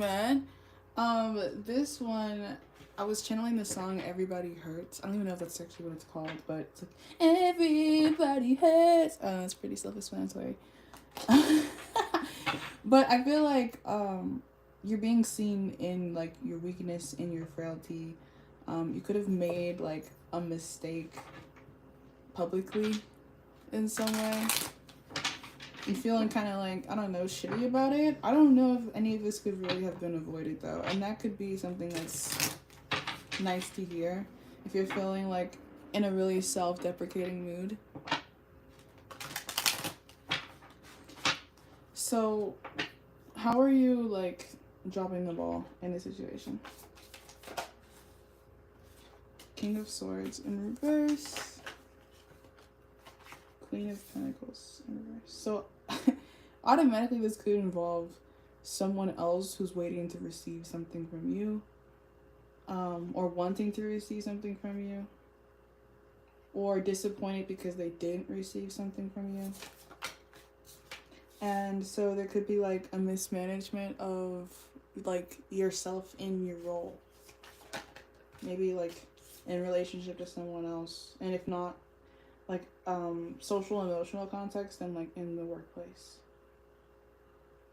man. This one, I was channeling the song "Everybody Hurts." I don't even know if that's actually what it's called, but it's like "Everybody Hurts." It's pretty self-explanatory. But I feel like you're being seen in like your weakness, in your frailty. You could have made like a mistake publicly in some way. You feeling kind of like, I don't know, shitty about it. I don't know if any of this could really have been avoided though, and that could be something that's nice to hear if you're feeling like in a really self-deprecating mood. So how are you like dropping the ball in this situation? King of Swords in reverse, Queen of Pentacles in reverse. So automatically this could involve someone else who's waiting to receive something from you, or wanting to receive something from you, or disappointed because they didn't receive something from you. And so there could be like a mismanagement of like yourself in your role, maybe like in relationship to someone else, and if not like social emotional context, then like in the workplace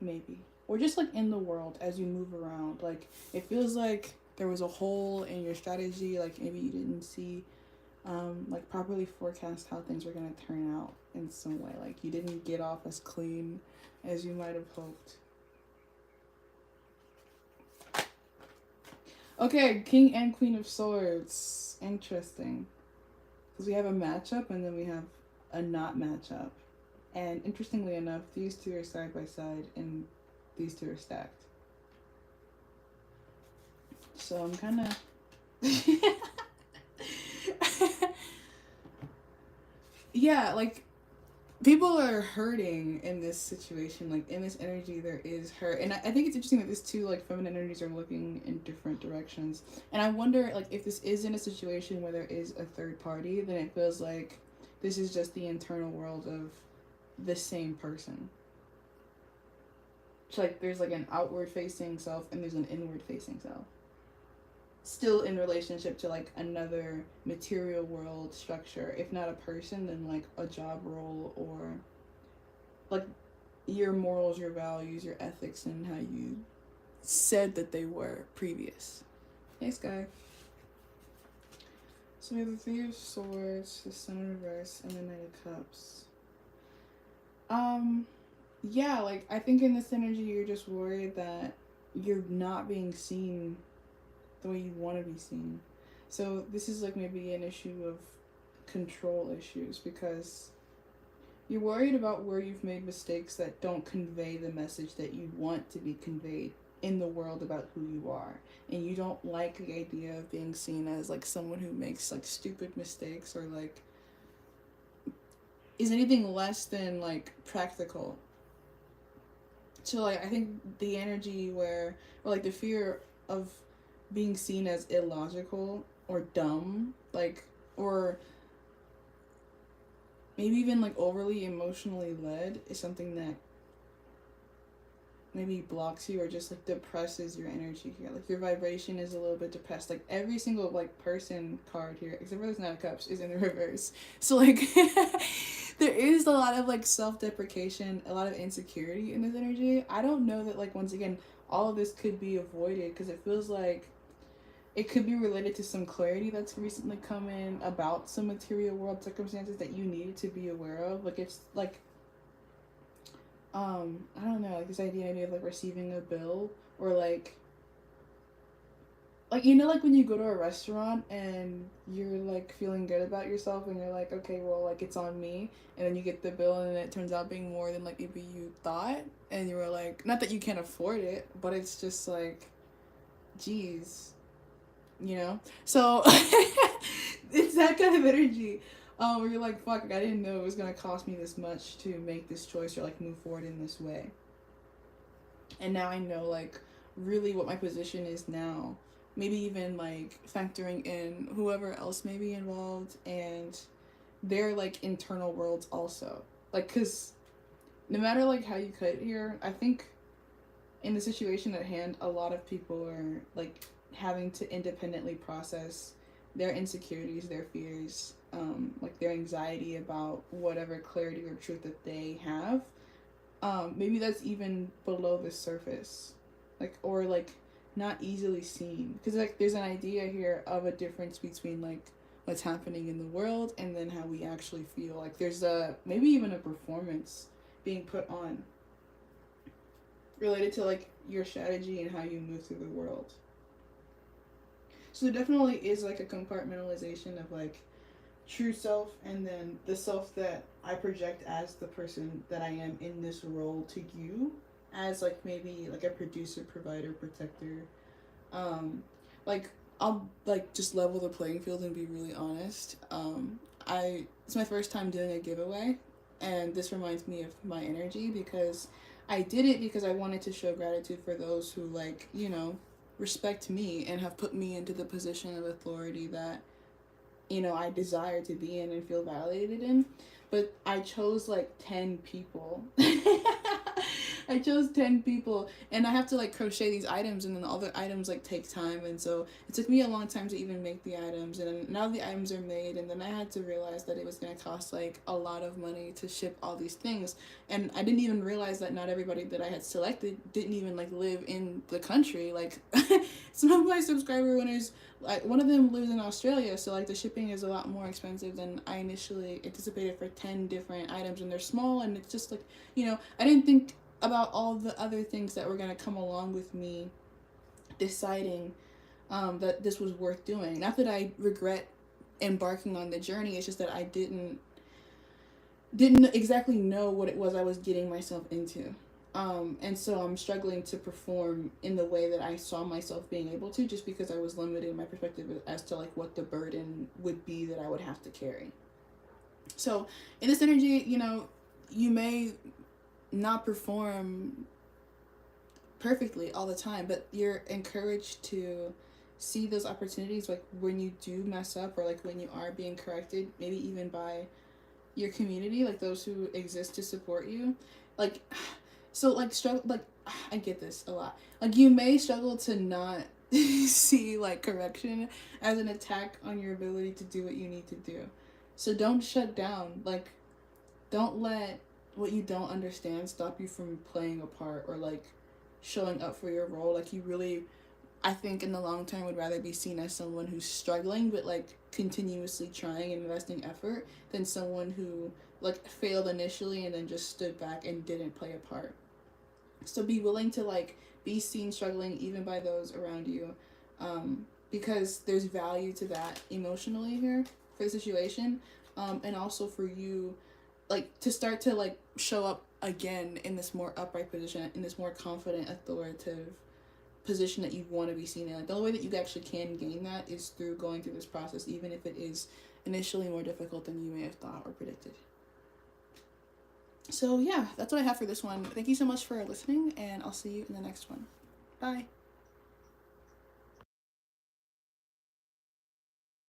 maybe, or just like in the world as you move around. Like it feels like there was a hole in your strategy, like maybe you didn't see like properly forecast how things were going to turn out in some way, like you didn't get off as clean as you might have hoped. Okay, King and Queen of Swords. Interesting. Because we have a matchup and then we have a not matchup. And interestingly enough, these two are side by side and these two are stacked. So I'm kind of... yeah, like people are hurting in this situation. Like in this energy there is hurt, and I think it's interesting that these two like feminine energies are looking in different directions. And I wonder like if this is in a situation where there is a third party, then it feels like this is just the internal world of the same person. So like there's like an outward facing self and there's an inward facing self, still in relationship to like another material world structure. If not a person, then like a job role, or like your morals, your values, your ethics, and how you said that they were previous. Hey, Sky. So we have the Three of Swords, the Sun in reverse, and the Knight of Cups. Yeah, like I think in this energy you're just worried that you're not being seen the way you want to be seen. So this is like maybe an issue of control issues, because you're worried about where you've made mistakes that don't convey the message that you want to be conveyed in the world about who you are. And you don't like the idea of being seen as like someone who makes like stupid mistakes, or like is anything less than like practical. So like I think the energy where, or like the fear of being seen as illogical or dumb, like, or maybe even like overly emotionally led, is something that maybe blocks you or just like depresses your energy here. Like your vibration is a little bit depressed. Like every single like person card here, except for this Nine of Cups, is in the reverse. So like there is a lot of like self-deprecation, a lot of insecurity in this energy. I don't know that like once again all of this could be avoided, because it feels like it could be related to some clarity that's recently come in about some material world circumstances that you needed to be aware of. Like it's like I don't know, like this idea maybe of like receiving a bill, or like you know, like when you go to a restaurant and you're like feeling good about yourself and you're like, okay, well, like it's on me, and then you get the bill and it turns out being more than like maybe you thought, and you were like, not that you can't afford it, but it's just like, geez, you know. So it's that kind of energy, where you're like, fuck, I didn't know it was gonna cost me this much to make this choice or like move forward in this way, and now I know like really what my position is now. Maybe even like factoring in whoever else may be involved and their like internal worlds also, like, because no matter like how you cut it here, I think in the situation at hand, a lot of people are like having to independently process their insecurities, their fears, like their anxiety about whatever clarity or truth that they have. Maybe that's even below the surface, like, or like not easily seen, because like there's an idea here of a difference between like what's happening in the world and then how we actually feel. Like there's a maybe even a performance being put on related to like your strategy and how you move through the world. So there definitely is like a compartmentalization of like true self and then the self that I project as the person that I am in this role to you as like maybe like a producer, provider, protector. Like I'll like just level the playing field and be really honest. I It's my first time doing a giveaway, and this reminds me of my energy because I did it because I wanted to show gratitude for those who like, you know, respect me and have put me into the position of authority that, you know, I desire to be in and feel validated in. But I chose like 10 people. I chose 10 people, and I have to like crochet these items, and then all the items like take time, and so it took me a long time to even make the items, and now the items are made, and then I had to realize that it was going to cost like a lot of money to ship all these things, and I didn't even realize that not everybody that I had selected didn't even like live in the country. Like some of my subscriber winners, like one of them lives in Australia, so like the shipping is a lot more expensive than I initially anticipated for 10 different items, and they're small, and it's just like, you know, I didn't think about all the other things that were going to come along with me deciding that this was worth doing. Not that I regret embarking on the journey, it's just that I didn't exactly know what it was I was getting myself into. And so I'm struggling to perform in the way that I saw myself being able to, just because I was limited in my perspective as to like what the burden would be that I would have to carry. So in this energy, you know, you may not perform perfectly all the time, but you're encouraged to see those opportunities, like when you do mess up or like when you are being corrected, maybe even by your community, like those who exist to support you. Like so like struggle, like I get this a lot, like you may struggle to not see like correction as an attack on your ability to do what you need to do. So don't shut down, like don't let what you don't understand stop you from playing a part or like showing up for your role. Like you really, I think in the long term would rather be seen as someone who's struggling but like continuously trying and investing effort than someone who like failed initially and then just stood back and didn't play a part. So be willing to like be seen struggling even by those around you, because there's value to that emotionally here for the situation, and also for you like to start to like show up again in this more upright position, in this more confident, authoritative position that you want to be seen in. Like the only way that you actually can gain that is through going through this process, even if it is initially more difficult than you may have thought or predicted. So yeah, that's what I have for this one. Thank you so much for listening, and I'll see you in the next one. Bye.